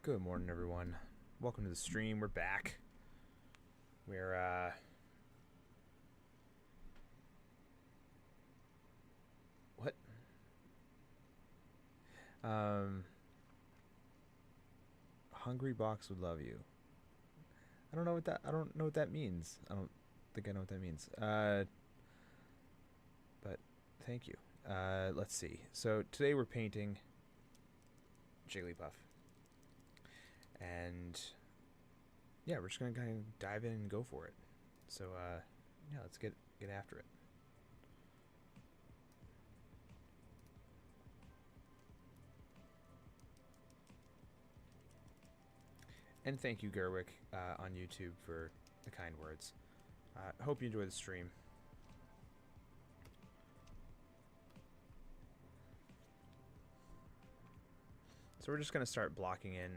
Good morning, everyone. Welcome to the stream. We're back. We're, what? Hungry Box would love you. I don't know what that means. I don't think I know what that means. But thank you. Let's see. So today we're painting Jigglypuff. And yeah, we're just gonna kind of dive in and go for it. So yeah, let's get after it. And thank you, Gerwick, on YouTube for the kind words. Hope you enjoy the stream. So we're just gonna start blocking in,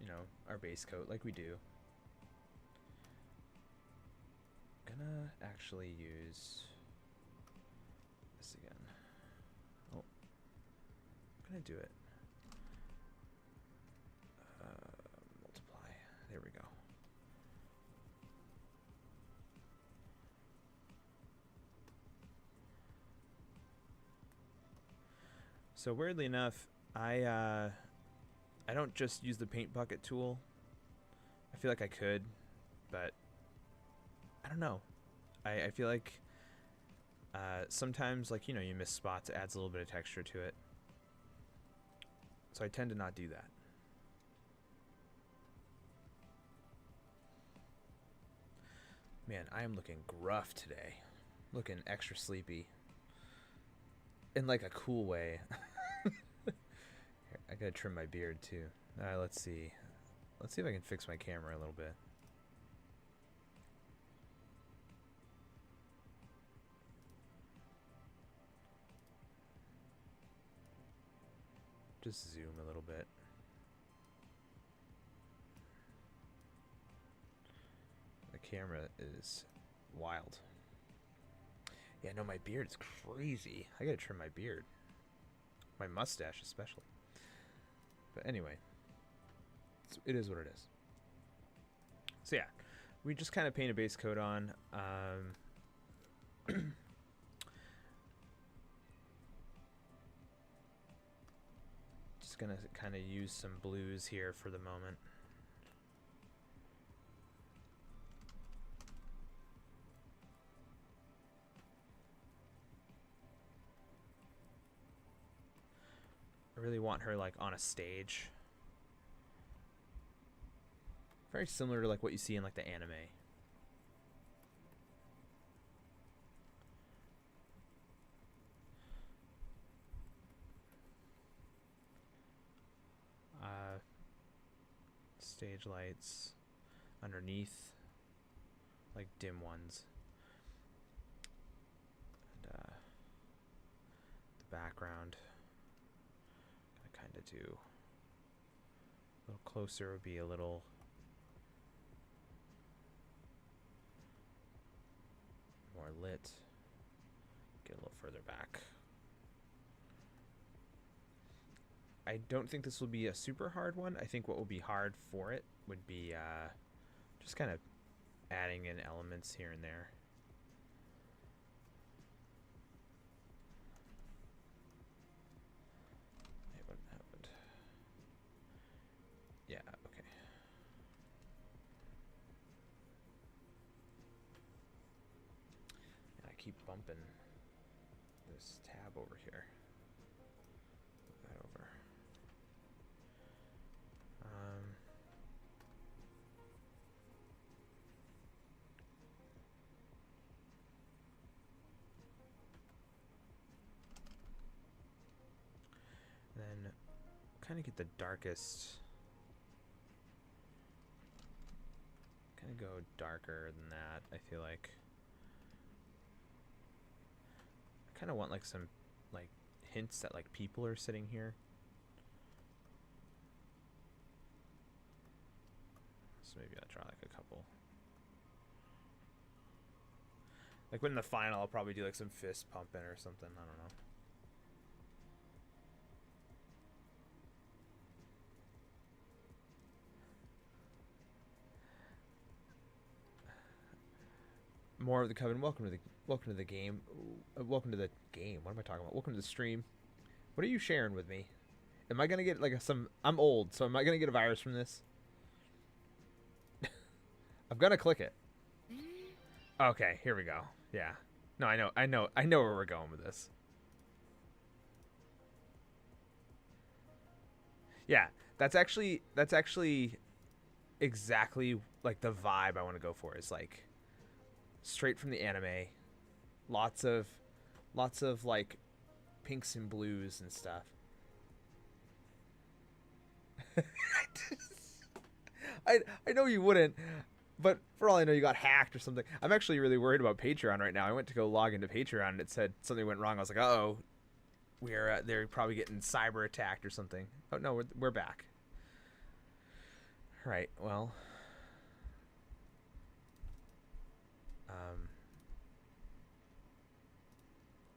you know, our base coat like we do. Gonna actually use this again. Oh, I'm gonna do it. Multiply. There we go. So weirdly enough, I don't just use the paint bucket tool. I feel like I could, but I don't know. I feel like sometimes, like, you know, you miss spots, it adds a little bit of texture to it. So I tend to not do that. Man, I am looking gruff today. Looking extra sleepy. In like a cool way. I gotta trim my beard too. Let's see. Let's see if I can fix my camera a little bit. Just zoom a little bit. The camera is wild. Yeah, no, my beard is crazy. I gotta trim my beard. My mustache especially. But anyway, it is what it is. So yeah, we just kind of paint a base coat on. Just gonna kind of use some blues here for the moment. I really want her like on a stage. Very similar to like what you see in like the anime. Stage lights underneath, like dim ones. And the background, I kind of do a little closer would be a little more lit. Get a little further back. I don't think this will be a super hard one. I think what will be hard for it would be just kind of adding in elements here and there. Hey, what happened? Yeah, okay. And I keep bumping this tab over here. Move that over. Then kind of get the darkest, kind of go darker than that. I feel like I kind of want like some like hints that like people are sitting here. So maybe I'll try like a couple. Like when in the final, I'll probably do like some fist pumping or something. I don't know. More of the Coven. Welcome to the game. Welcome to the game. What am I talking about? Welcome to the stream. What are you sharing with me? Am I gonna get like some? I'm old, so am I gonna get a virus from this? I'm gonna click it. Okay, here we go. Yeah. No, I know where we're going with this. Yeah, that's actually exactly like the vibe I want to go for. Is like straight from the anime. Lots of like pinks and blues and stuff. I know you wouldn't, but for all I know, you got hacked or something. I'm actually really worried about Patreon right now. I went to go log into Patreon and it said something went wrong. I was like, oh, they're probably getting cyber attacked or something. Oh no, we're back. All right, well,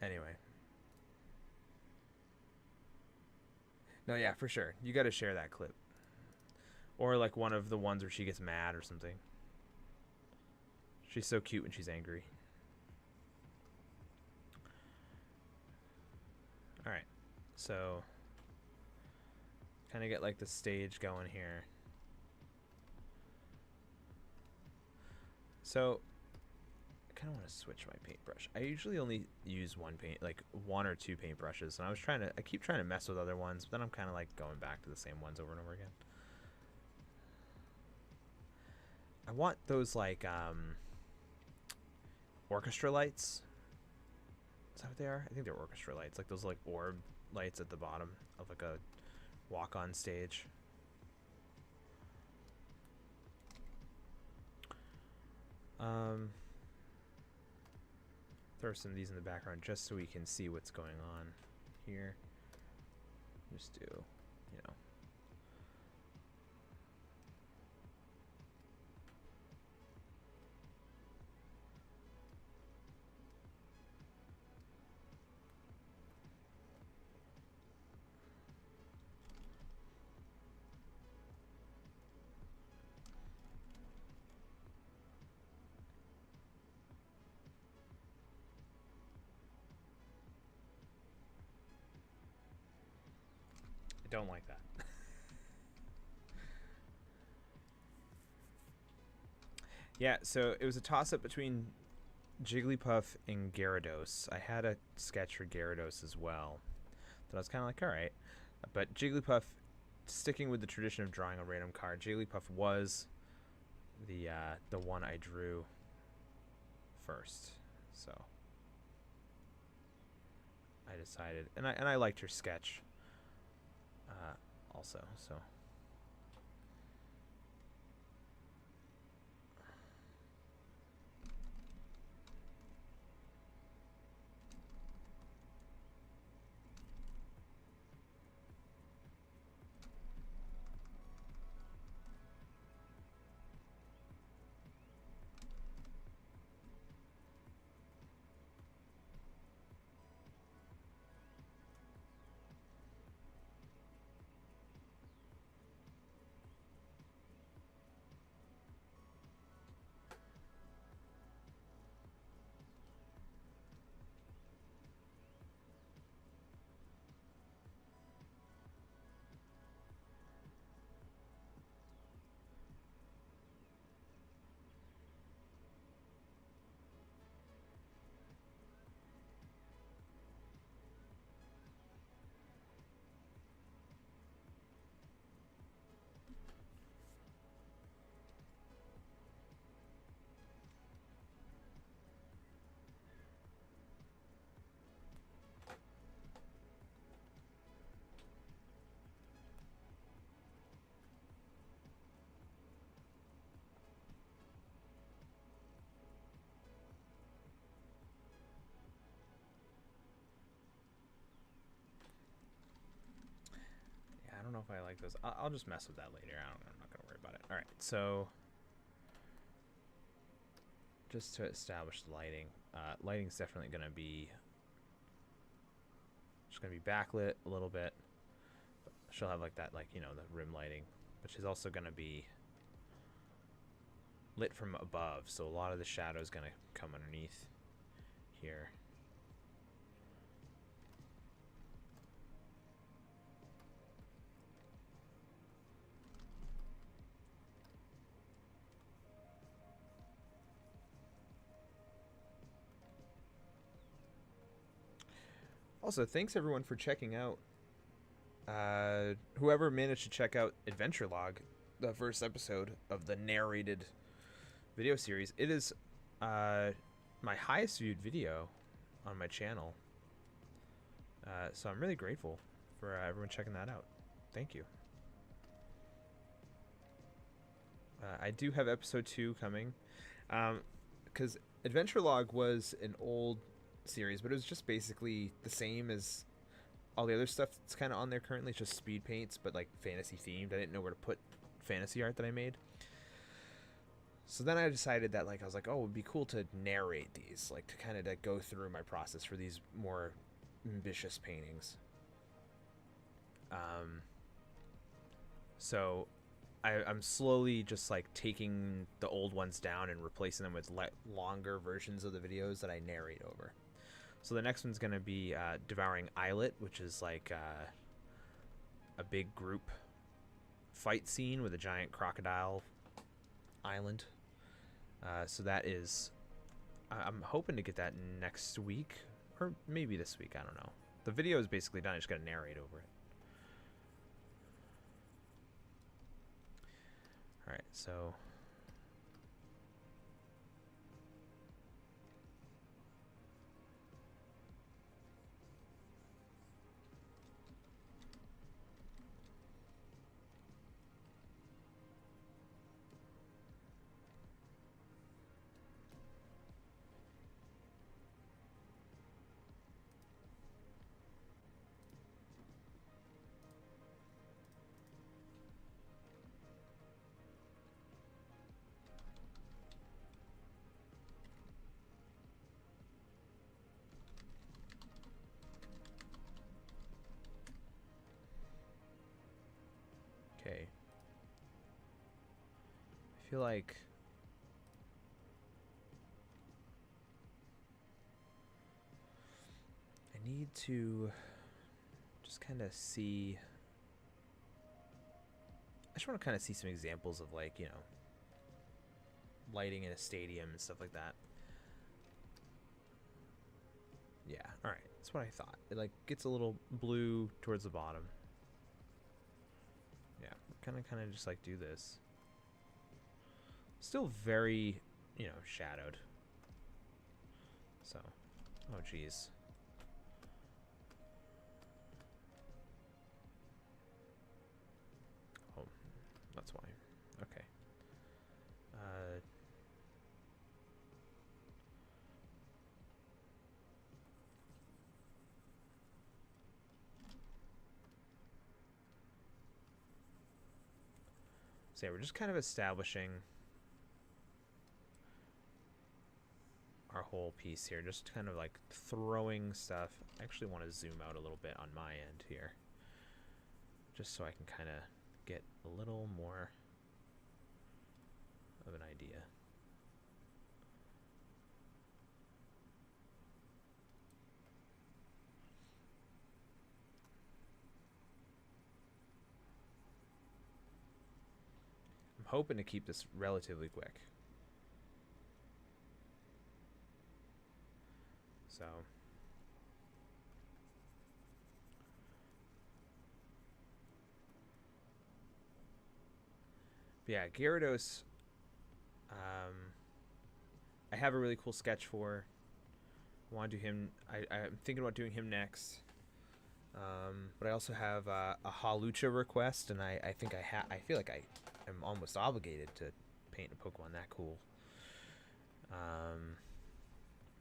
anyway. No, yeah, for sure. You got to share that clip. Or like one of the ones where she gets mad or something. She's so cute when she's angry. Alright. So kind of get like the stage going here. So I kind of want to switch my paintbrush. I usually only use one or two paintbrushes, and I keep trying to mess with other ones, but then I'm kind of like going back to the same ones over and over again. I want those like orchestra lights. Is that what they are? I think they're orchestra lights, like those like orb lights at the bottom of like a walk-on stage. Throw some of these in the background just so we can see what's going on here. Just do, you know. I don't like that. Yeah, so it was a toss-up between Jigglypuff and Gyarados. I had a sketch for Gyarados as well. But I was kind of like, alright. But Jigglypuff, sticking with the tradition of drawing a random card, Jigglypuff was the one I drew first. So I decided, and I liked her sketch also, so. I don't know if I like those. I'll just mess with that later. I'm not going to worry about it. All right, so just to establish the lighting. Lighting's definitely going to be just going to be backlit a little bit. She'll have like that, like, you know, the rim lighting, but she's also going to be lit from above, so a lot of the shadow is gonna come underneath here. Also, thanks everyone for checking out. Whoever managed to check out Adventure Log, the first episode of the narrated video series, it is my highest viewed video on my channel. So I'm really grateful for everyone checking that out. Thank you. I do have episode 2 coming, because Adventure Log was an old series, but it was just basically the same as all the other stuff that's kind of on there currently. It's just speed paints, but like fantasy themed. I didn't know where to put fantasy art that I made. So then I decided that, like, I was like, oh, it would be cool to narrate these, like to kind of like go through my process for these more ambitious paintings. So I'm slowly just like taking the old ones down and replacing them with longer versions of the videos that I narrate over. So the next one's going to be Devouring Islet, which is like a big group fight scene with a giant crocodile island. So that is, I'm hoping to get that next week, or maybe this week, I don't know. The video is basically done, I just got to narrate over it. Alright, so okay. I feel like I need to just kind of see. I just want to kind of see some examples of, like, you know, lighting in a stadium and stuff like that. Yeah, alright. That's what I thought. It, like, gets a little blue towards the bottom. Yeah, kind of just, like, do this. Still very, you know, shadowed. So, oh, geez. Oh, that's why. Okay. So yeah, we're just kind of establishing our whole piece here, just kind of like throwing stuff. I actually want to zoom out a little bit on my end here, just so I can kind of get a little more of an idea. I'm hoping to keep this relatively quick. So but yeah, Gyarados, I have a really cool sketch for. I want to do him. I'm thinking about doing him next. But I also have a Hawlucha request, and I think I feel like I am almost obligated to paint a Pokemon that cool.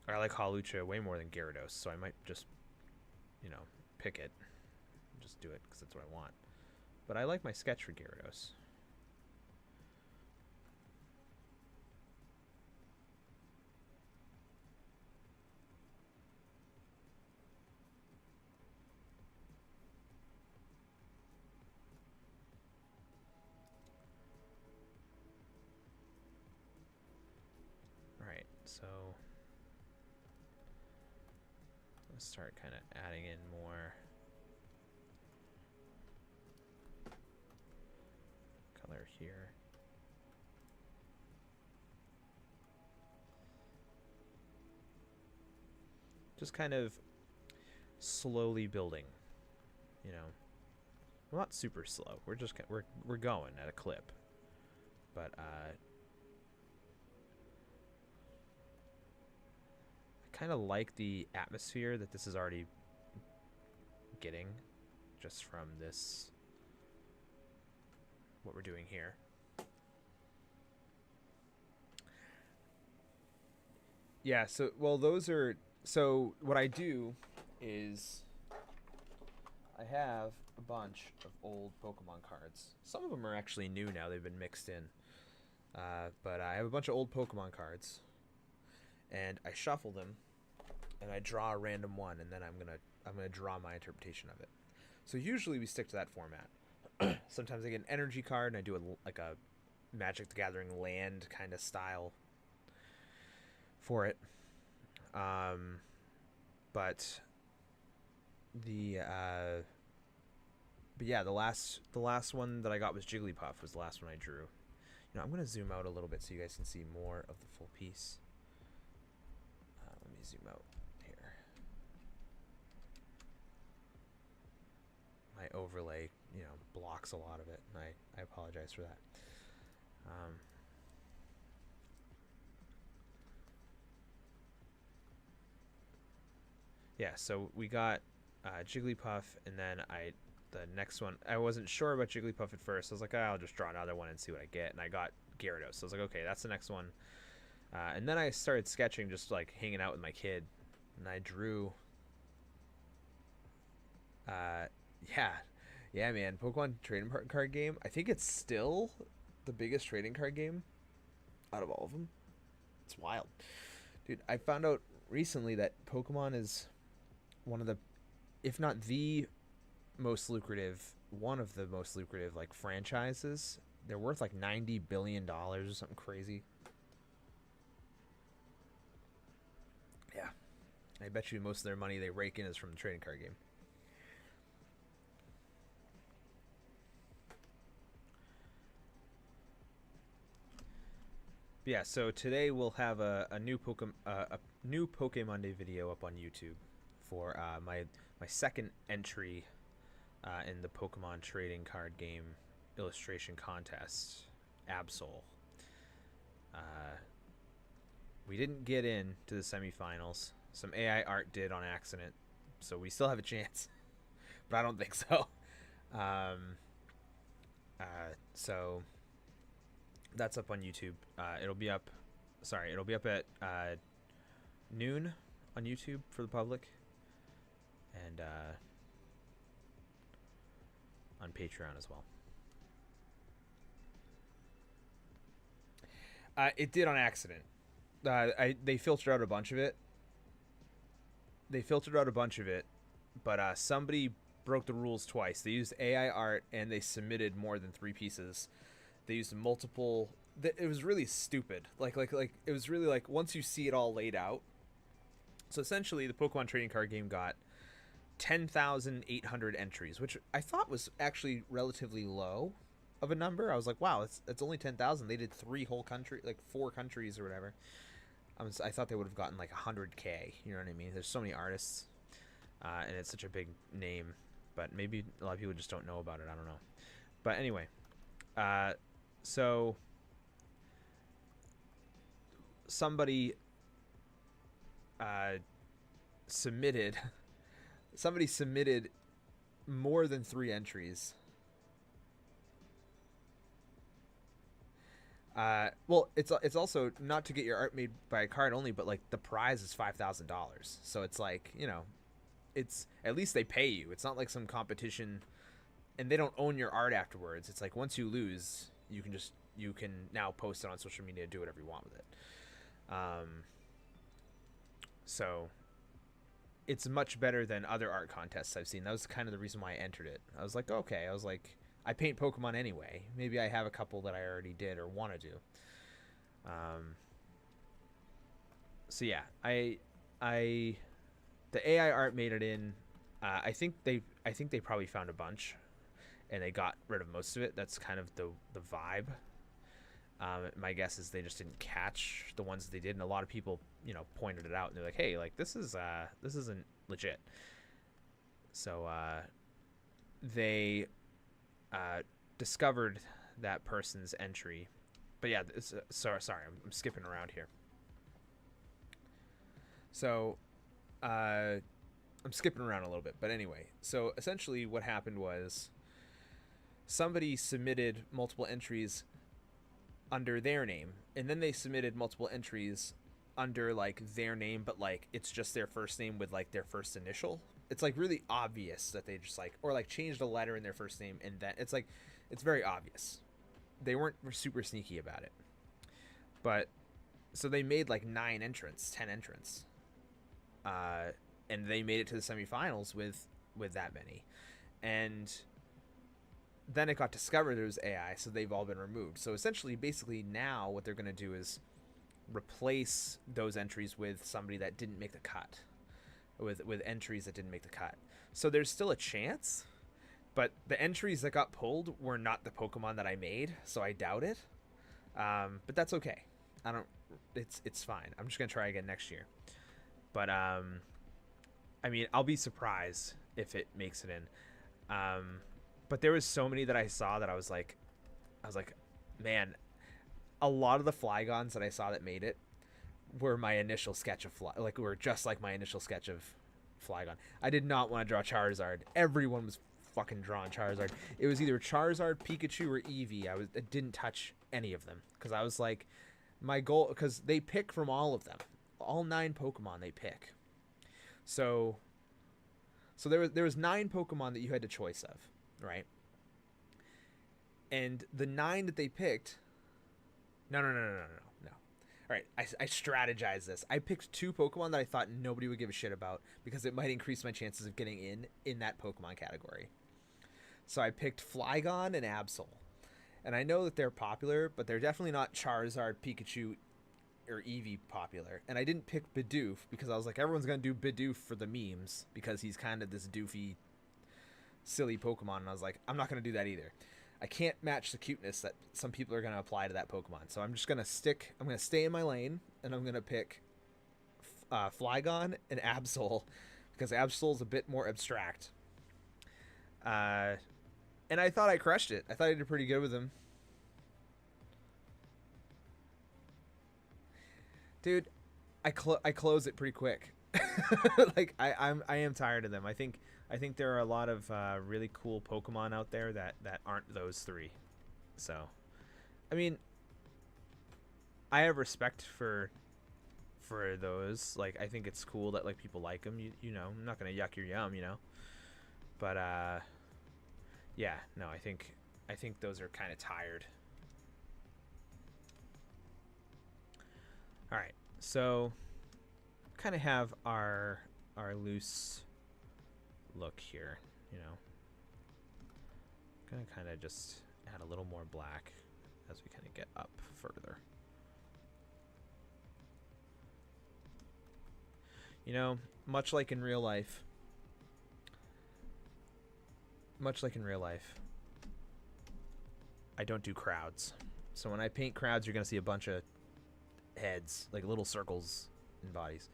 I like Hawlucha way more than Gyarados, so I might just, you know, pick it, and just do it because that's what I want. But I like my sketch for Gyarados. So let's start kind of adding in more color here. Just kind of slowly building, you know. We're not super slow. We're just we're going at a clip. But I kind of like the atmosphere that this is already getting just from this, what we're doing here. Yeah, so, well, those are, so what I do is I have a bunch of old Pokemon cards. Some of them are actually new now. They've been mixed in. But I have a bunch of old Pokemon cards, and I shuffle them, and I draw a random one, and then I'm gonna draw my interpretation of it. So usually we stick to that format. Sometimes I get an energy card, and I do like a Magic the Gathering land kind of style for it. But yeah, the last one that I got was Jigglypuff. Was the last one I drew. You know, I'm gonna zoom out a little bit so you guys can see more of the full piece. Let me zoom out here. My overlay, you know, blocks a lot of it, and I apologize for that. Yeah, so we got Jigglypuff, and then the next one, I wasn't sure about Jigglypuff at first. I was like, oh, I'll just draw another one and see what I get. And I got Gyarados. So I was like, okay, that's the next one. And then I started sketching, just like hanging out with my kid. And I drew. Yeah, man. Pokemon trading card game. I think it's still the biggest trading card game out of all of them. It's wild. Dude, I found out recently that Pokemon is one of the, if not the most lucrative, one of the most lucrative like franchises. They're worth like $90 billion or something crazy. Yeah, I bet you most of their money they rake in is from the trading card game. Yeah, so today we'll have a new PokéMonday video up on YouTube for my second entry in the Pokemon trading card game illustration contest, Absol. We didn't get in to the semifinals. Some AI art did on accident, so we still have a chance, but I don't think so. So that's up on YouTube. It'll be up at noon on YouTube for the public, and on Patreon as well. It did on accident. They filtered out a bunch of it. But somebody broke the rules twice. They used AI art, and they submitted more than 3 pieces. They used multiple. It was really stupid. Like it was really like, once you see it all laid out. So essentially, the Pokemon trading card game got 10,800 entries, which I thought was actually relatively low of a number. I was like, wow, it's only 10,000. They did 3 whole country, like 4 countries or whatever. I thought they would have gotten like 100K. You know what I mean? There's so many artists, and it's such a big name. But maybe a lot of people just don't know about it. I don't know. But anyway, so somebody submitted more than 3 entries. Well, it's also not to get your art made by a card only, but like the prize is $5,000. So it's like, you know, it's at least they pay you. It's not like some competition, and they don't own your art afterwards. It's like, once you lose, you can now post it on social media, do whatever you want with it. So it's much better than other art contests I've seen. That was kind of the reason why I entered it. I was like, okay, I paint Pokemon anyway. Maybe I have a couple that I already did or want to do. So yeah, I the AI art made it in. I think they probably found a bunch, and they got rid of most of it. That's kind of the vibe. My guess is they just didn't catch the ones that they did, and a lot of people, you know, pointed it out, and they're like, "Hey, like this isn't legit." So they discovered that person's entry, but yeah, sorry, I'm skipping around here. So I'm skipping around a little bit, but anyway, so essentially what happened was somebody submitted multiple entries under their name, and then they submitted multiple entries under like their name, but like it's just their first name with like their first initial. It's like really obvious that they just like, or like changed a letter in their first name, and that it's like it's very obvious. They weren't super sneaky about it, but so they made like 10 entrants, and they made it to the semifinals with that many, and then it got discovered there was AI, so they've all been removed. So essentially, basically now what they're going to do is replace those entries with somebody that didn't make the cut, with entries that didn't make the cut. So there's still a chance, but the entries that got pulled were not the Pokemon that I made, so I doubt it. But that's okay. I don't. It's fine. I'm just gonna try again next year. But I mean, I'll be surprised if it makes it in. But there was so many that I saw that I was like, man, a lot of the Flygons that I saw that made it were my initial sketch of were just like my initial sketch of Flygon. I did not want to draw Charizard. Everyone was fucking drawing Charizard. It was either Charizard, Pikachu, or Eevee. I didn't touch any of them because I was like, my goal, because they pick from all of them, all 9 Pokemon they pick. So there was 9 Pokemon that you had the choice of, right? And the 9 that they picked, no. All right, I strategized this. I picked 2 Pokemon that I thought nobody would give a shit about because it might increase my chances of getting in that Pokemon category. So I picked Flygon and Absol. And I know that they're popular, but they're definitely not Charizard, Pikachu, or Eevee popular. And I didn't pick Bidoof because I was like, everyone's going to do Bidoof for the memes because he's kind of this doofy, silly Pokemon. And I was like, I'm not going to do that either. I can't match the cuteness that some people are going to apply to that Pokemon. So I'm just going to stay in my lane, and I'm going to pick Flygon and Absol because Absol is a bit more abstract. And I thought I crushed it. I thought I did pretty good with him. Dude, I close it pretty quick. Like I am tired of them. I think there are a lot of really cool Pokemon out there that aren't those 3. So, I mean, I have respect for those. Like, I think it's cool that like people like them. You know, I'm not gonna yuck your yum, you know. But yeah, no, I think those are kind of tired. All right, so kind of have our loose look here, you know. Gonna kind of just add a little more black as we kind of get up further. You know, much like in real life, I don't do crowds. So when I paint crowds, you're gonna see a bunch of heads, like little circles and bodies.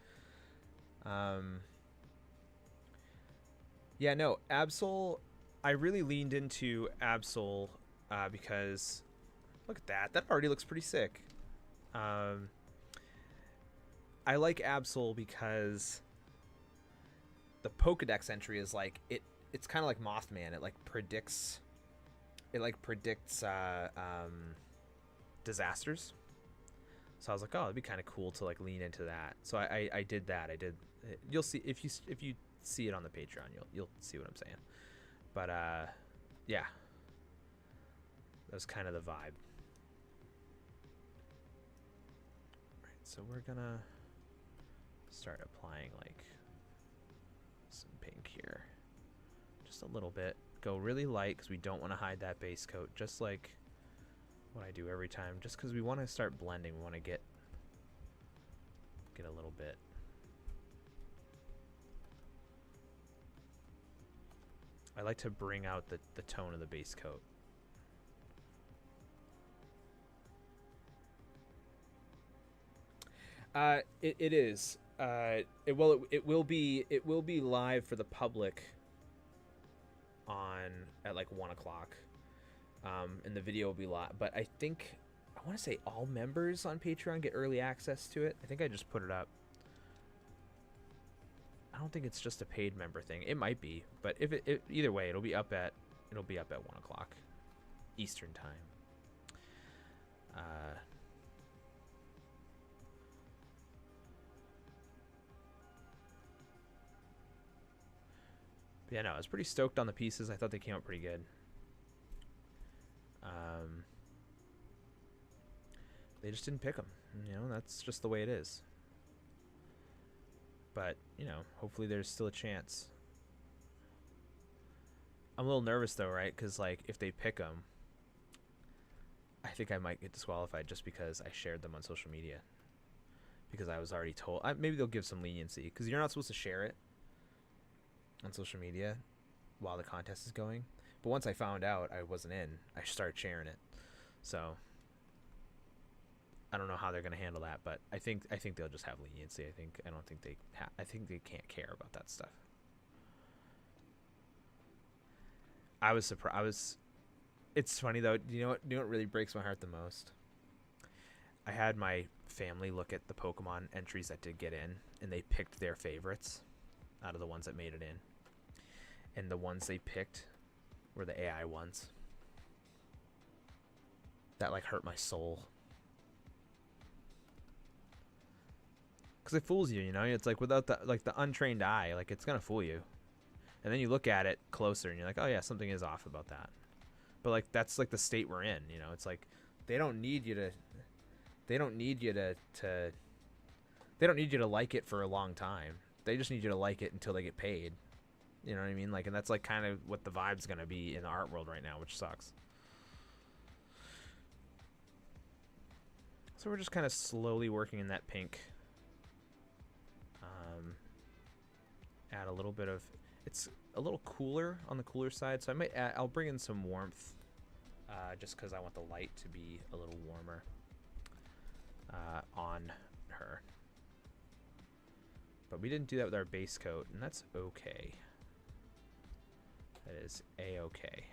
Yeah, no, Absol, I really leaned into Absol because look at that. That already looks pretty sick. I like Absol because the Pokedex entry is like it's kind of like Mothman. It predicts disasters. So I was like, oh, it'd be kind of cool to like lean into that. So I did that. You'll see if you see it on the Patreon, you'll see what I'm saying. But yeah, that was kind of the vibe. Right, so we're gonna start applying like some pink here, just a little bit. Go really light because we don't want to hide that base coat, just like what I do every time, just because we want to start blending. We want to get get a little bit. I like to bring out the tone of the base coat. It is. It will be live for the public on at like 1 o'clock. And the video will be live. But I think I want to say all members on Patreon get early access to it. I think I just put it up. I don't think it's just a paid member thing. It might be, but if either way, it'll be up at 1 o'clock Eastern time. But yeah, no, I was pretty stoked on the pieces. I thought they came out pretty good. They just didn't pick them. You know, that's just the way it is. But, you know, hopefully there's still a chance. I'm a little nervous, though, right? Because, like, if they pick them, I think I might get disqualified just because I shared them on social media. Because I was already told. Maybe they'll give some leniency. Because you're not supposed to share it on social media while the contest is going. But once I found out I wasn't in, I started sharing it. So I don't know how they're going to handle that, but I think they'll just have leniency. I don't think I think they can't care about that stuff. I was surprised. It's funny though. You know what really breaks my heart the most? I had my family look at the Pokemon entries that did get in, and they picked their favorites out of the ones that made it in. And the ones they picked were the AI ones. That like hurt my soul. Because it fools you, you know? It's like without the untrained eye, like it's going to fool you. And then you look at it closer and you're like, oh yeah, something is off about that. But like that's like the state we're in, you know? It's like they don't need you to like it for a long time. They just need you to like it until they get paid. You know what I mean? Like, and that's like kind of what the vibe's going to be in the art world right now, which sucks. So we're just kind of slowly working in that pink. Add a little bit of, it's a little cooler on the cooler side, so I'll bring in some warmth, just because I want the light to be a little warmer on her. But we didn't do that with our base coat, and that's okay. That is a-okay.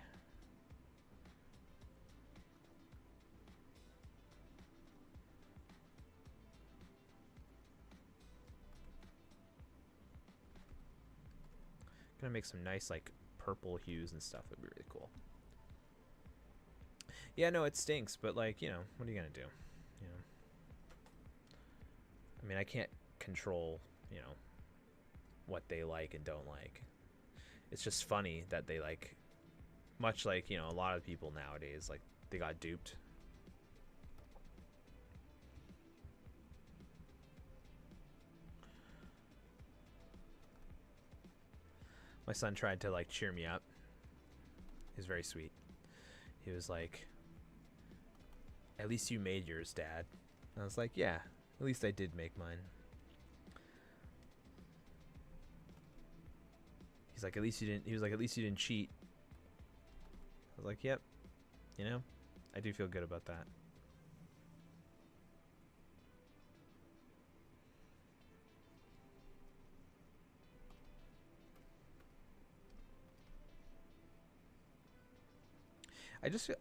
Gonna make some nice like purple hues and stuff. That'd be really cool. Yeah, no, it stinks, but like, you know, what are you gonna do? You know, I mean, I can't control, you know, what they like and don't like. It's just funny that they like, much like, you know, a lot of people nowadays, like they got duped. My son tried to like cheer me up. He was very sweet. He was like, at least you made yours, Dad. And I was like, yeah, at least I did make mine. He's like, at least you didn't, he was like, at least you didn't cheat. I was like, yep, you know, I do feel good about that.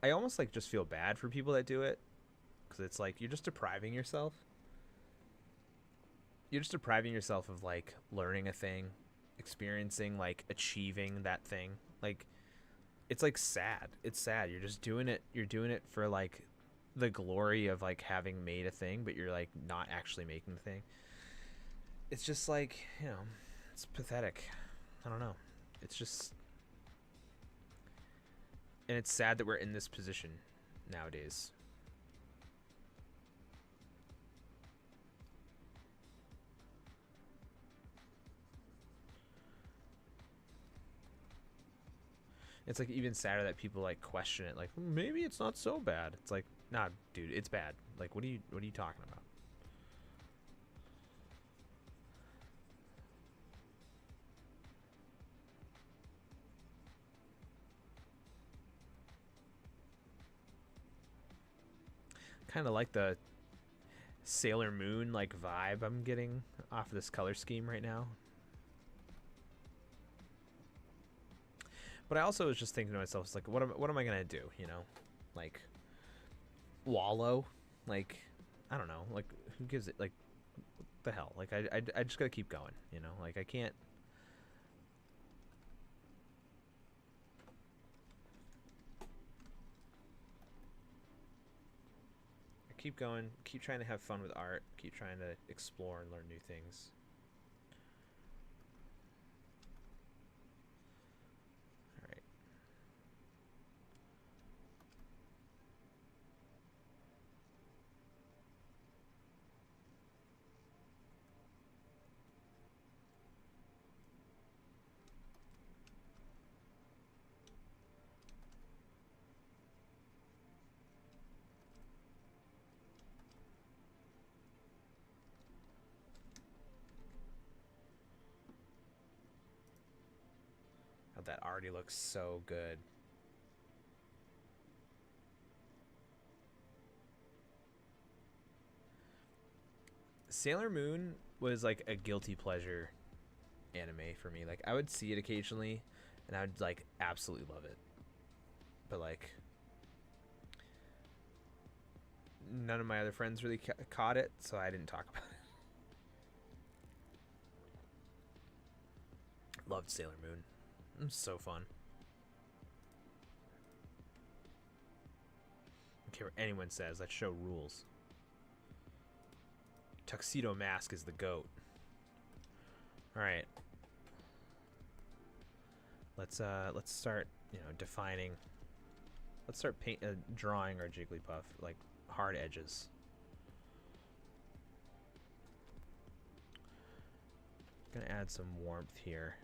I almost like just feel bad for people that do it, because it's like you're just depriving yourself. You're just depriving yourself of like learning a thing, experiencing like achieving that thing. Like it's like sad. It's sad. You're just doing it. You're doing it for like the glory of like having made a thing, but you're like not actually making the thing. It's just like, you know, it's pathetic. I don't know. It's just. And it's sad that we're in this position nowadays. It's like even sadder that people like question it, like maybe it's not so bad. It's like, nah, dude, it's bad. Like, what are you talking about? Kind of like the Sailor Moon like vibe I'm getting off of this color scheme right now. But I also was just thinking to myself, it's like, what am I gonna do? You know, like wallow, like I don't know, like who gives it, like what the hell? Like I just gotta keep going. You know, like I can't. Keep going, keep trying to have fun with art, keep trying to explore and learn new things. All right. Oh, that already looks so good. Sailor Moon was like a guilty pleasure anime for me. Like I would see it occasionally and I would like absolutely love it. But like none of my other friends really caught it, so I didn't talk about it. Loved Sailor Moon. It was so fun. I don't care what anyone says, that show rules. Tuxedo Mask is the GOAT. Alright. Let's start, you know, defining. Let's start drawing our Jigglypuff, like hard edges. Gonna add some warmth here.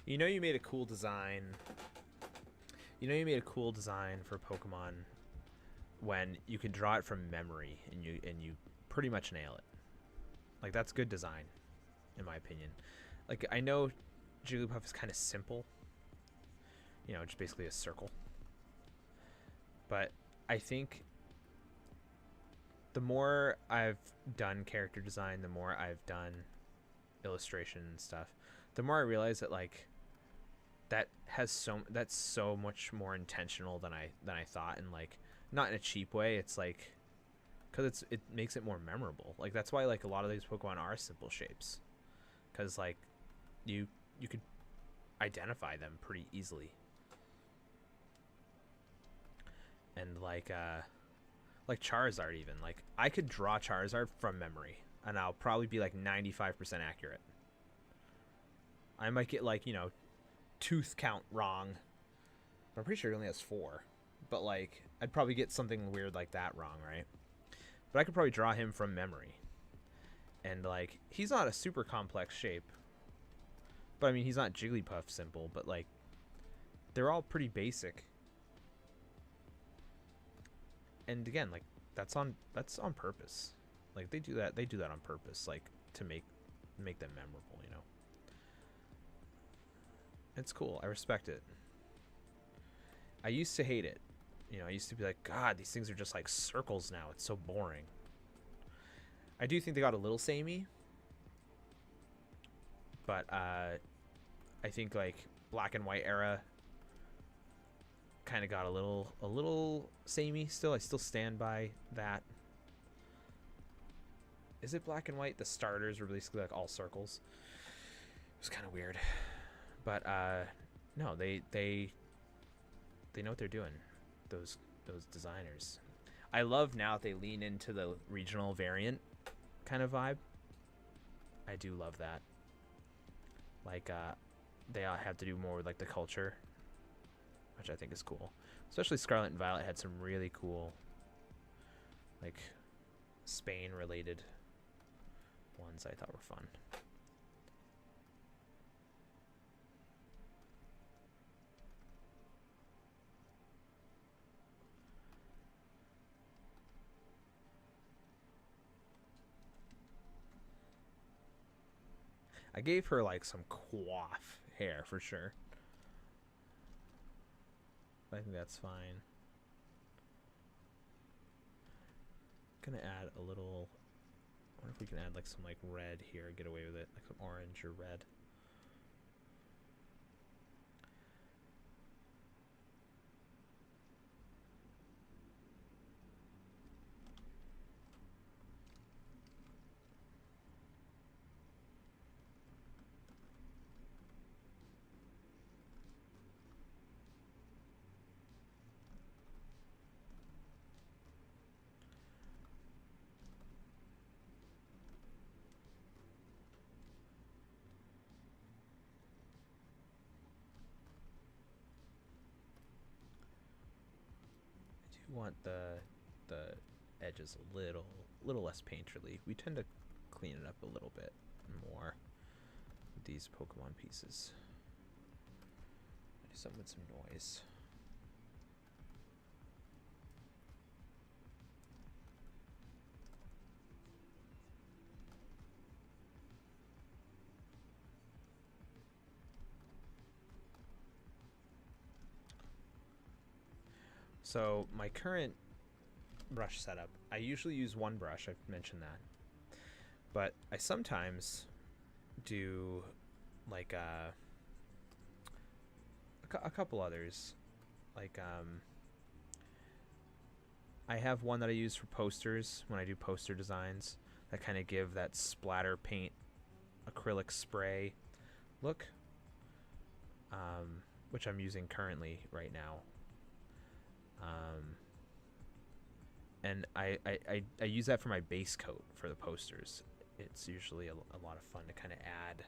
You know you made a cool design. You know you made a cool design for Pokemon when you can draw it from memory and you pretty much nail it. Like that's good design, in my opinion. Like I know Jigglypuff is kind of simple. You know, just basically a circle. But I think the more I've done character design, the more I've done illustration and stuff, the more I realize that like that's so much more intentional than I thought, and like not in a cheap way. It's like because it makes it more memorable. Like that's why like a lot of these Pokemon are simple shapes, because like you could identify them pretty easily. And like Charizard, even like I could draw Charizard from memory and I'll probably be like 95% accurate. I might get like, you know, tooth count wrong. I'm pretty sure he only has 4. But like I'd probably get something weird like that wrong, right? But I could probably draw him from memory. And like he's not a super complex shape. But I mean he's not Jigglypuff simple, but like they're all pretty basic. And again, like that's on purpose. Like they do that on purpose, like to make them memorable, you know. It's cool. I respect it. I used to hate it. You know, I used to be like, God, these things are just like circles now. It's so boring. I do think they got a little samey. But I think like black and white era kind of got a little samey still. I still stand by that. Is it black and white? The starters were basically like all circles. It was kind of weird. But no, they know what they're doing. Those designers. I love now that they lean into the regional variant kind of vibe. I do love that. Like they all have to do more with like the culture, which I think is cool. Especially Scarlet and Violet had some really cool like Spain related ones I thought were fun. I gave her like some coif hair for sure. I think that's fine. Gonna add a little. I wonder if we can add like some like red here, get away with it, like some orange or red. Want the edges a little less painterly. We tend to clean it up a little bit more with these Pokemon pieces. Do something with some noise. So my current brush setup, I usually use one brush, I've mentioned that. But I sometimes do like a couple others. Like I have one that I use for posters when I do poster designs that kind of give that splatter paint acrylic spray look, which I'm using currently right now. And I use that for my base coat for the posters. It's usually a lot of fun to kind of add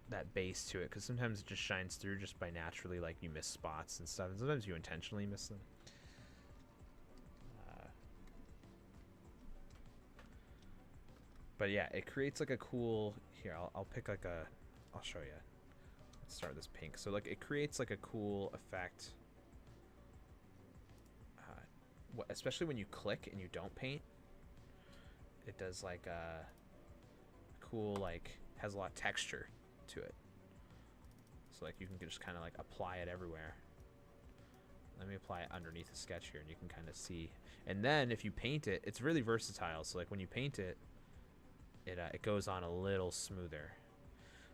that base to it, because sometimes it just shines through just by naturally, like you miss spots and stuff, and sometimes you intentionally miss them. But yeah, it creates like a cool, here I'll pick like a, I'll show you. Let's start this pink. So like it creates like a cool effect, especially when you click and you don't paint. It does like a cool, like has a lot of texture to it. So like you can just kind of like apply it everywhere. Let me apply it underneath the sketch here and you can kind of see. And then if you paint it, it's really versatile. So like when you paint it, it goes on a little smoother.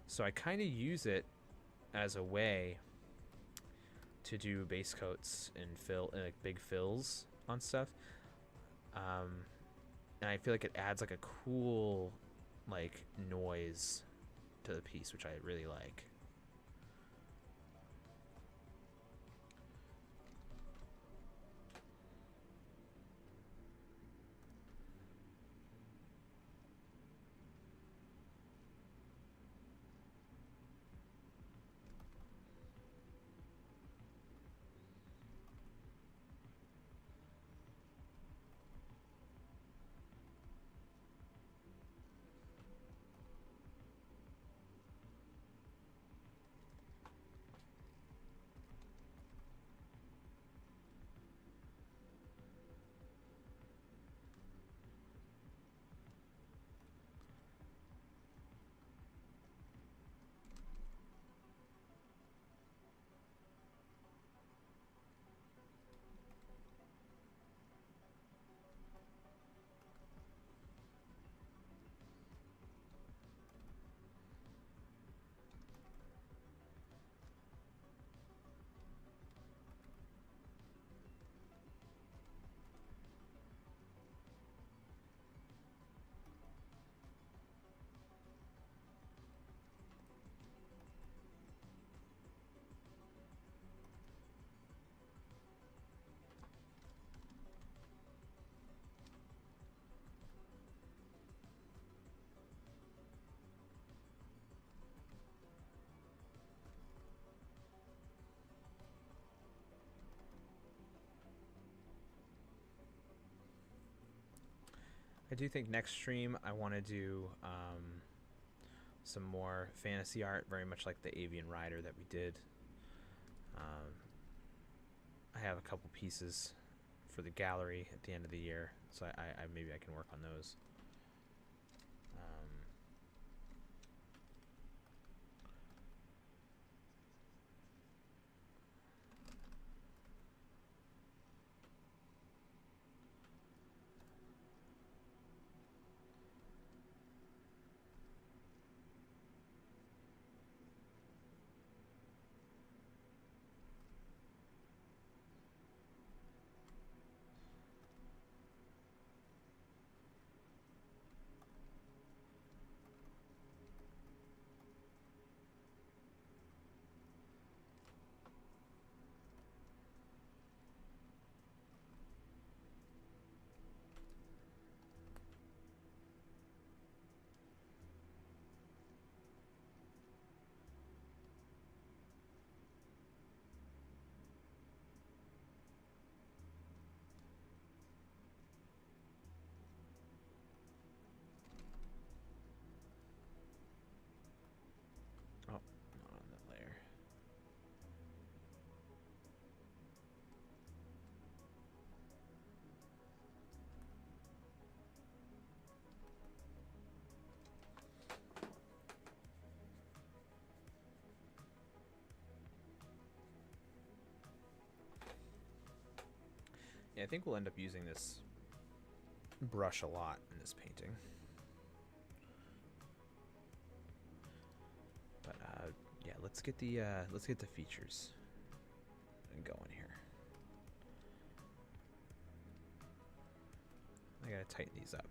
So I kind of use it as a way to do base coats and fill, like big fills on stuff. And I feel like it adds like a cool like noise to the piece, which I really like. I do think next stream I want to do some more fantasy art, very much like the Avian Rider that we did. I have a couple pieces for the gallery at the end of the year, so I maybe I can work on those. Yeah, I think we'll end up using this brush a lot in this painting. But yeah, let's get the features going here. I gotta tighten these up.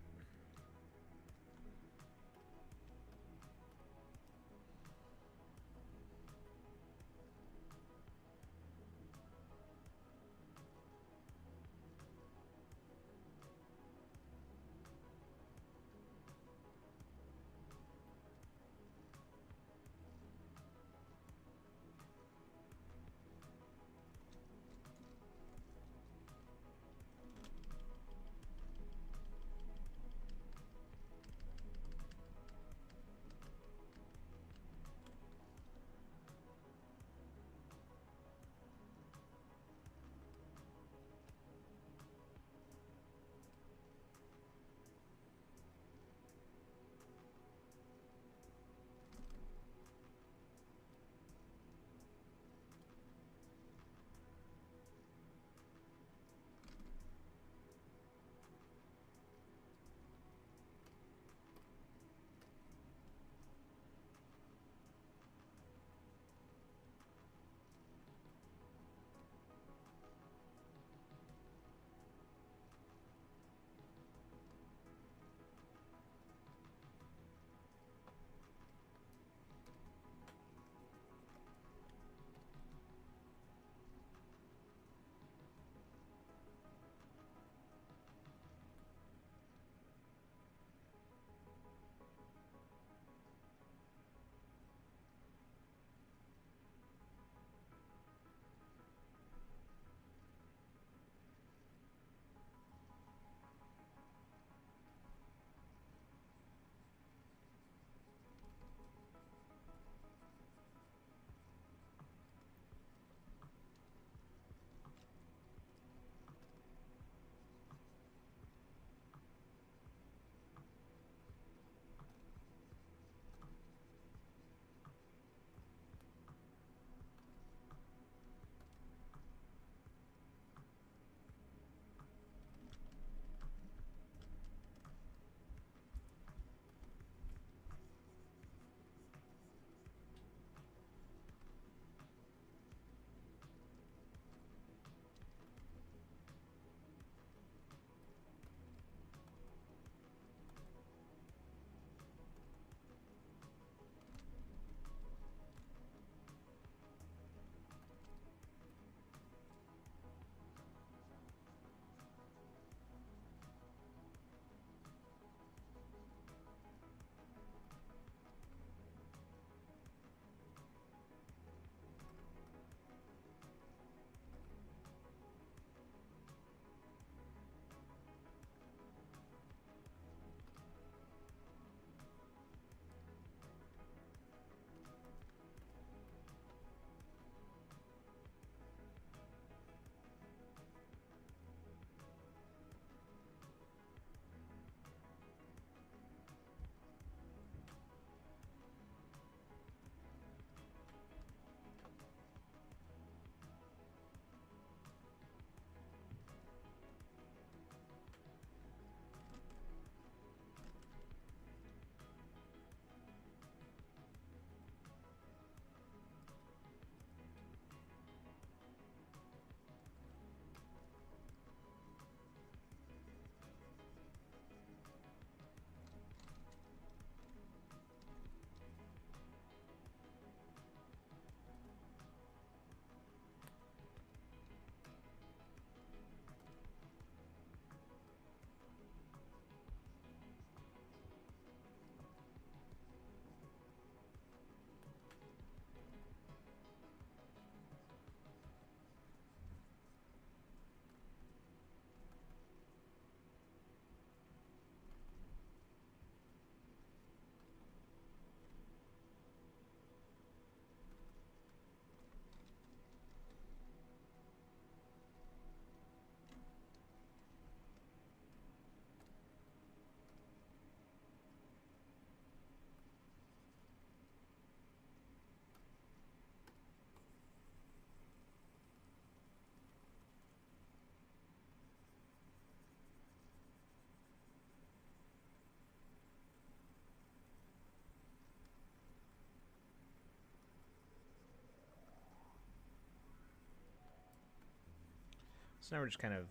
So now we're just kind of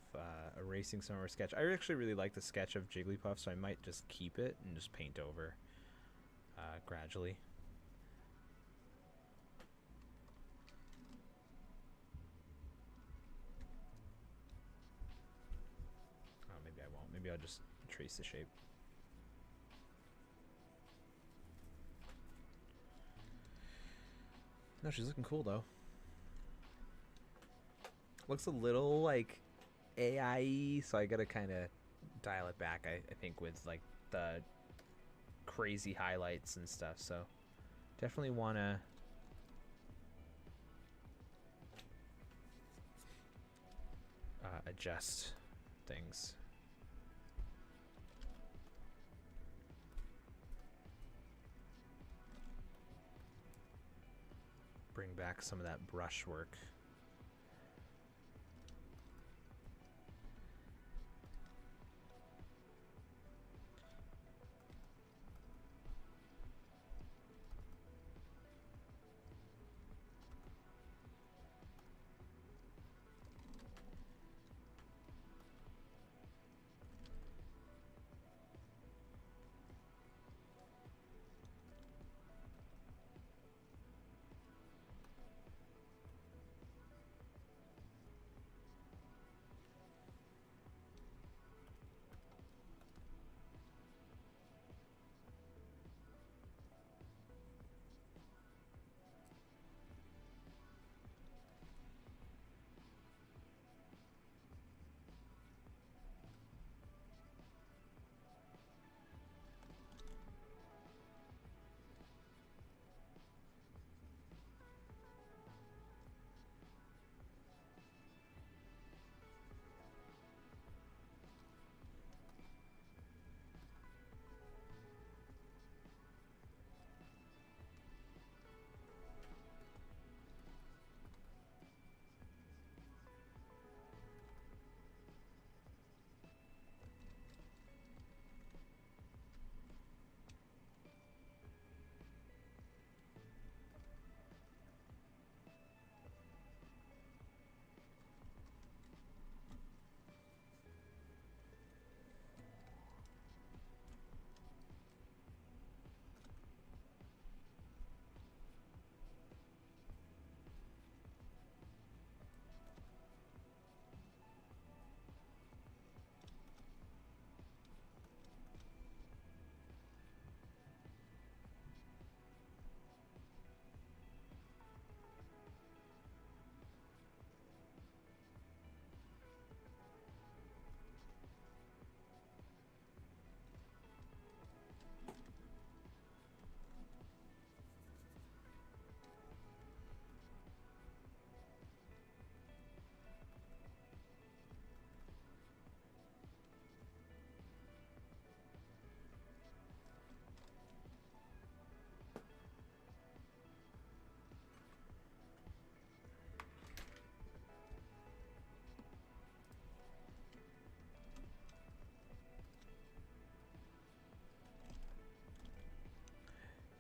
erasing some of our sketch. I actually really like the sketch of Jigglypuff, so I might just keep it and just paint over gradually. Oh, maybe I won't. Maybe I'll just trace the shape. No, she's looking cool though. Looks a little like AI-y, so I gotta kind of dial it back, I think, with like the crazy highlights and stuff. So definitely want to adjust things. Bring back some of that brush work.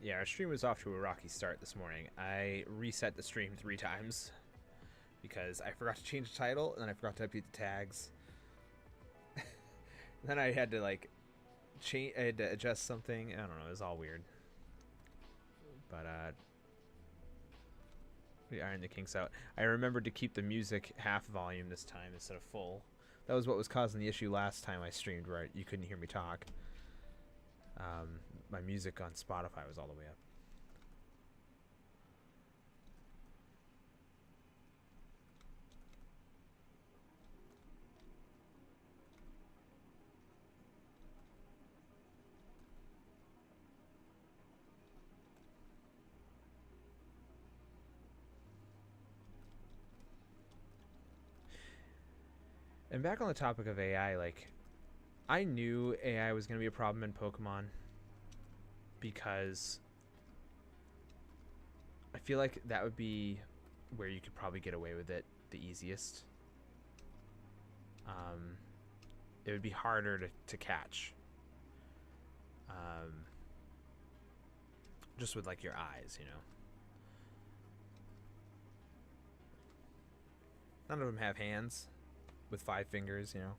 Yeah, our stream was off to a rocky start this morning. I reset the stream 3 times because I forgot to change the title, and then I forgot to update the tags. Then I had to like change, I had to adjust something. I don't know, it was all weird. But we ironed the kinks out. I remembered to keep the music half volume this time instead of full. That was what was causing the issue last time I streamed, where you couldn't hear me talk. My music on Spotify was all the way up. And back on the topic of AI, like, I knew AI was going to be a problem in Pokemon because I feel like that would be where you could probably get away with it the easiest. It would be harder to catch. Just with like your eyes, you know. None of them have hands. with 5 fingers, you know.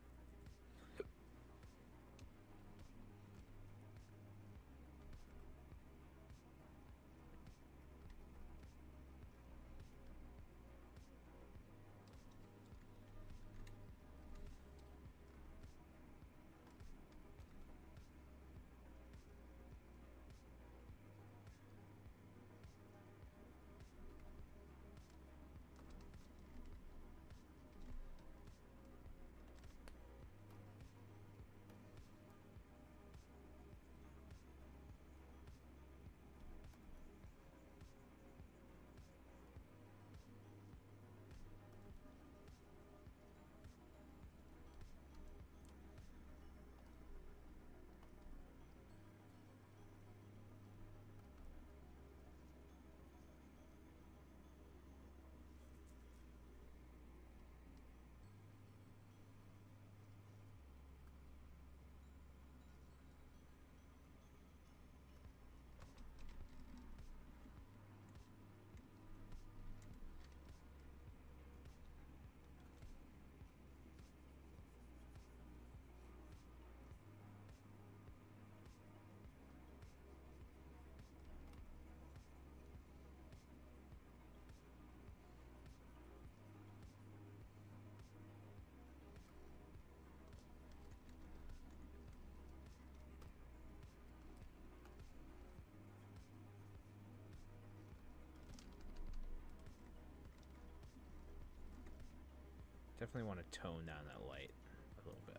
Definitely want to tone down that light a little bit.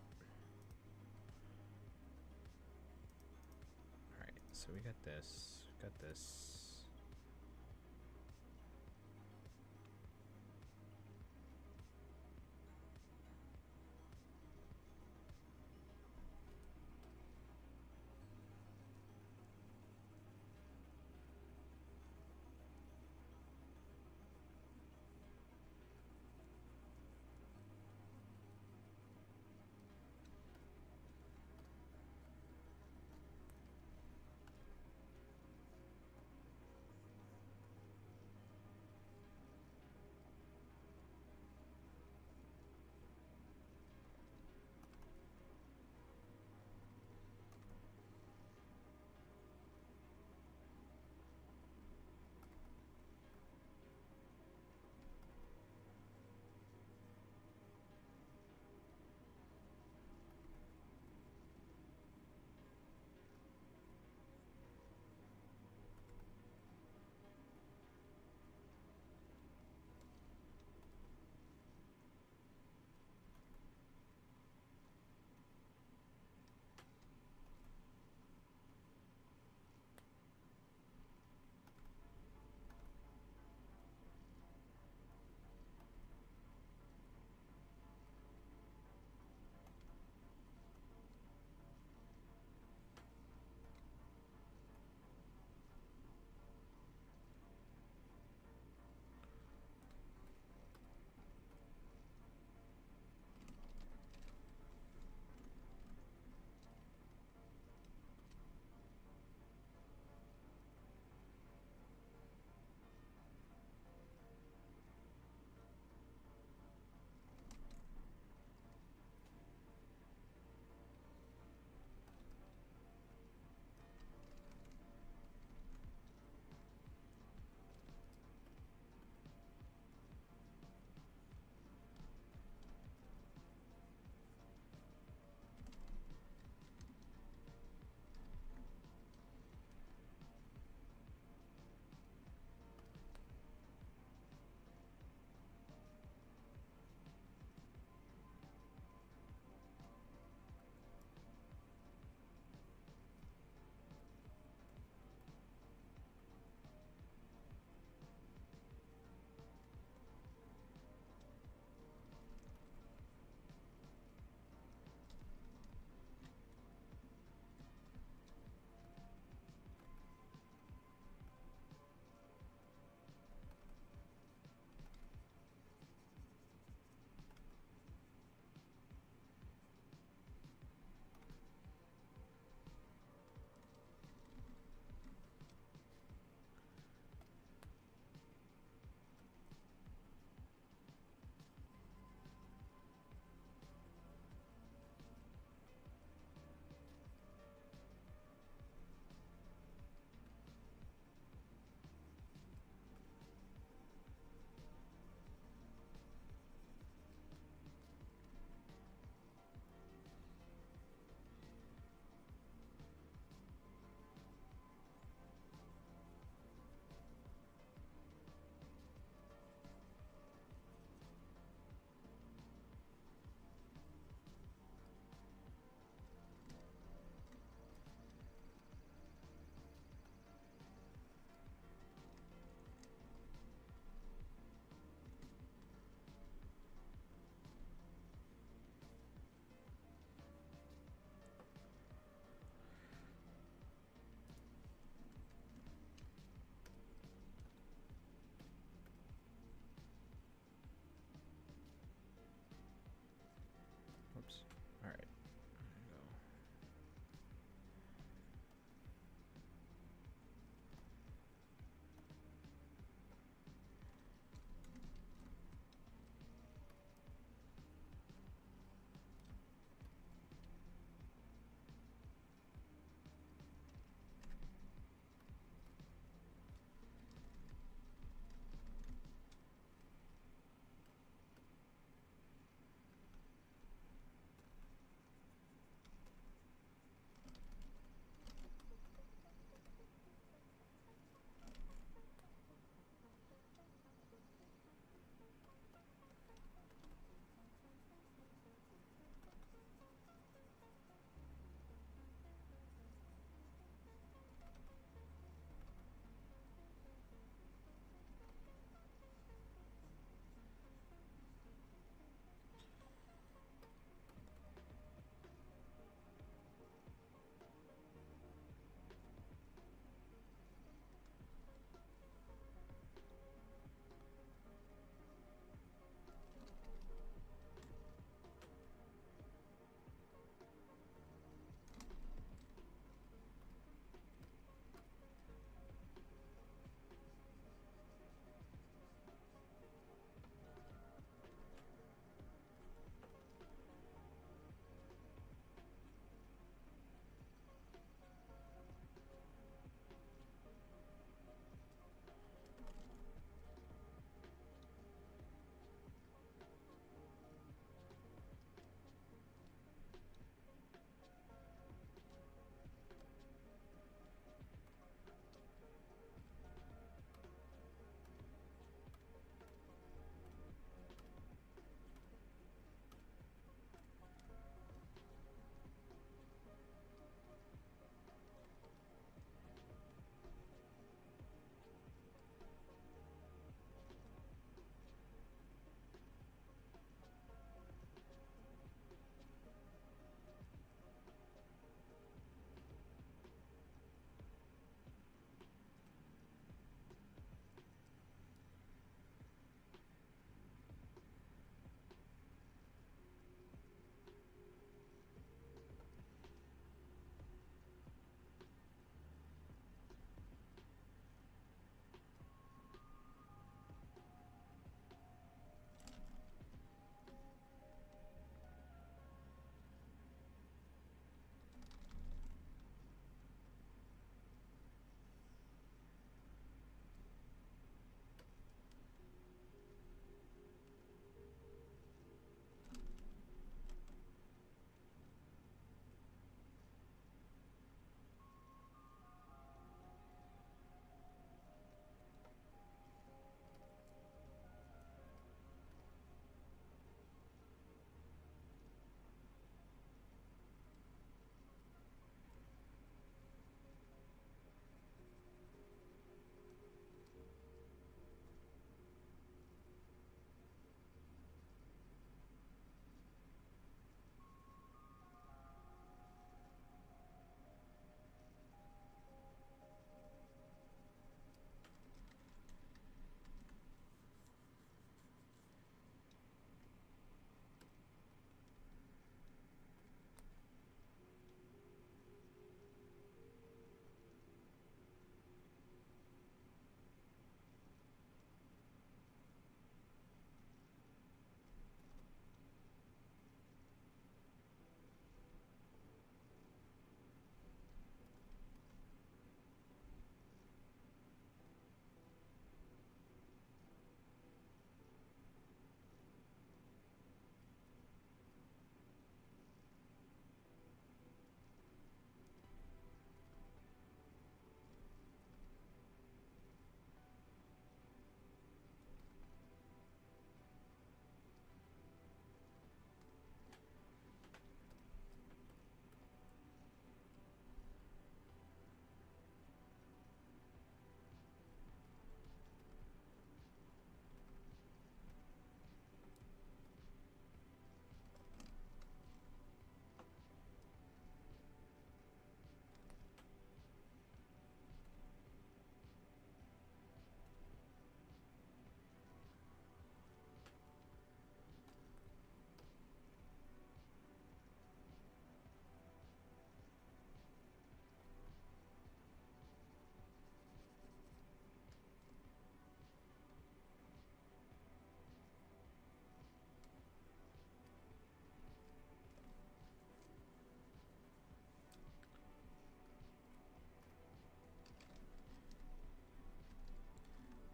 Alright, so we got this. Got this.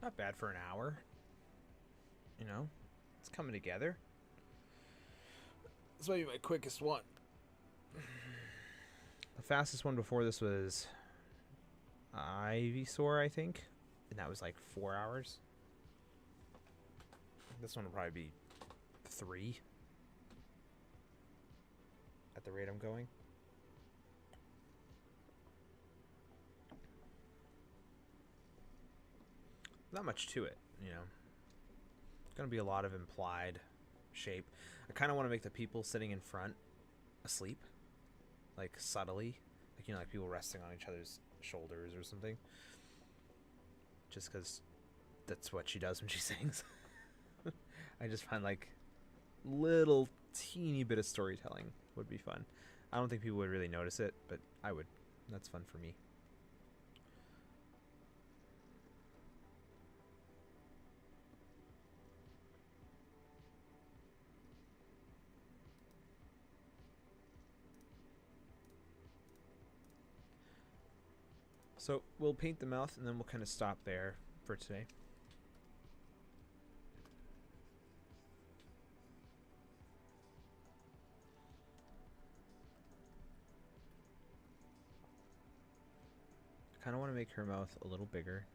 Not bad for an hour. You know, it's coming together. This might be my quickest one. The fastest one before this was Ivysaur, I think. And that was like 4 hours. This one will probably be 3 at the rate I'm going. Not much to it, you know. It's going to be a lot of implied shape. I kind of want to make the people sitting in front asleep. Like, subtly. Like, you know, like people resting on each other's shoulders or something. Just because that's what she does when she sings. I just find, like, little teeny bit of storytelling would be fun. I don't think people would really notice it, but I would. That's fun for me. So we'll paint the mouth and then we'll kind of stop there for today. I kind of want to make her mouth a little bigger.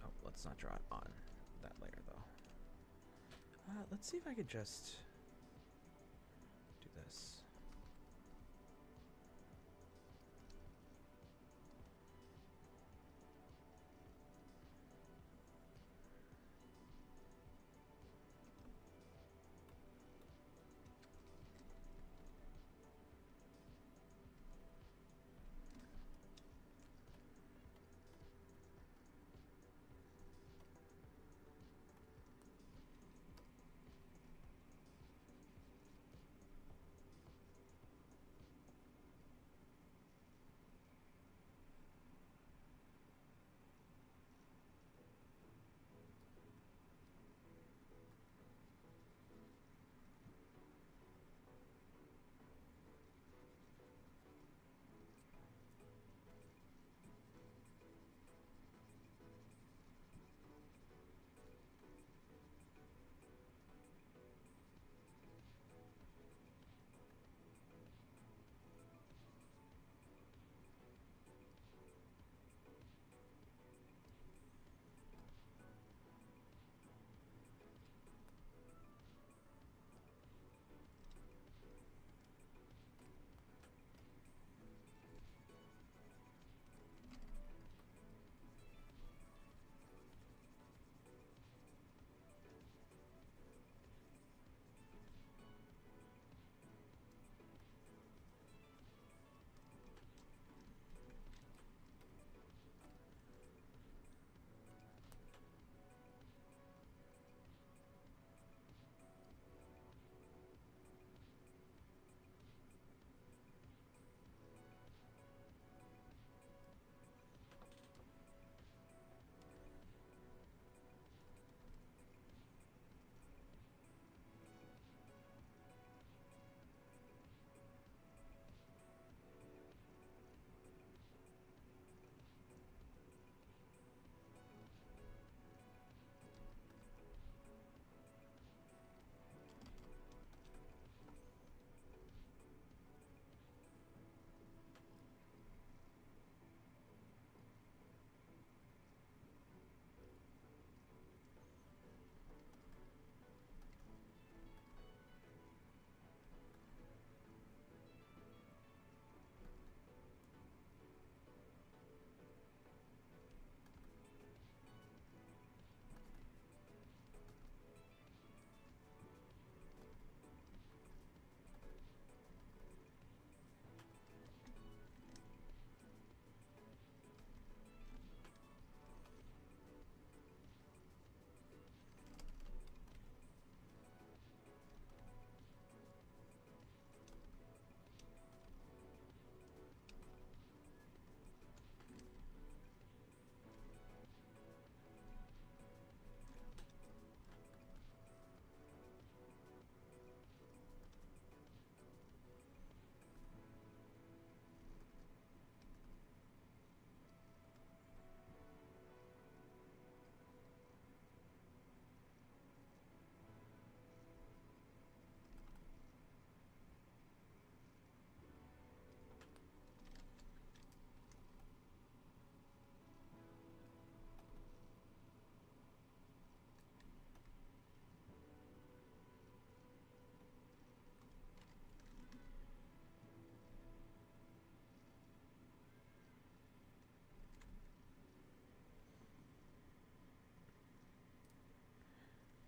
Oh, let's not draw it on that layer though. Let's see if I could just do this.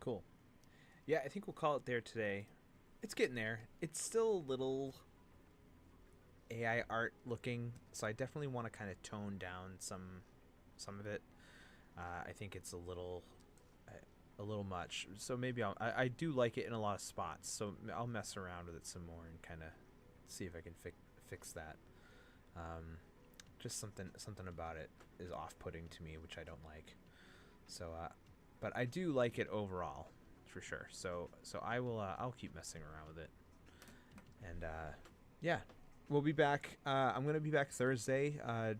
Cool. Yeah, I think we'll call it there today. It's getting there. It's still a little AI art looking, so I definitely want to kind of tone down some of it. I think it's a little much. So maybe I do like it in a lot of spots. So I'll mess around with it some more and kind of see if I can fix that. Just something about it is off-putting to me, which I don't like. So, but I do like it overall, for sure. So I'll keep messing around with it. And yeah, we'll be back. I'm gonna be back Thursday. I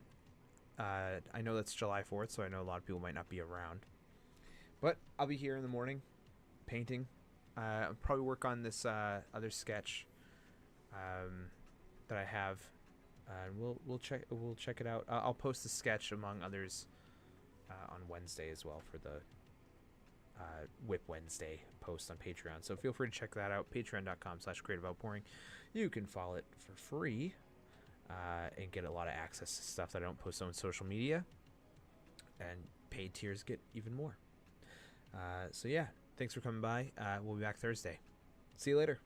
know that's July 4th, so I know a lot of people might not be around. But I'll be here in the morning, painting. I'll probably work on this other sketch that I have. And we'll check it out. I'll post the sketch among others on Wednesday as well for the Whip Wednesday post on Patreon. So feel free to check that out. Patreon.com/creativeoutpouring. You can follow it for free and get a lot of access to stuff that I don't post on social media. And paid tiers get even more. So yeah, thanks for coming by. We'll be back Thursday. See you later.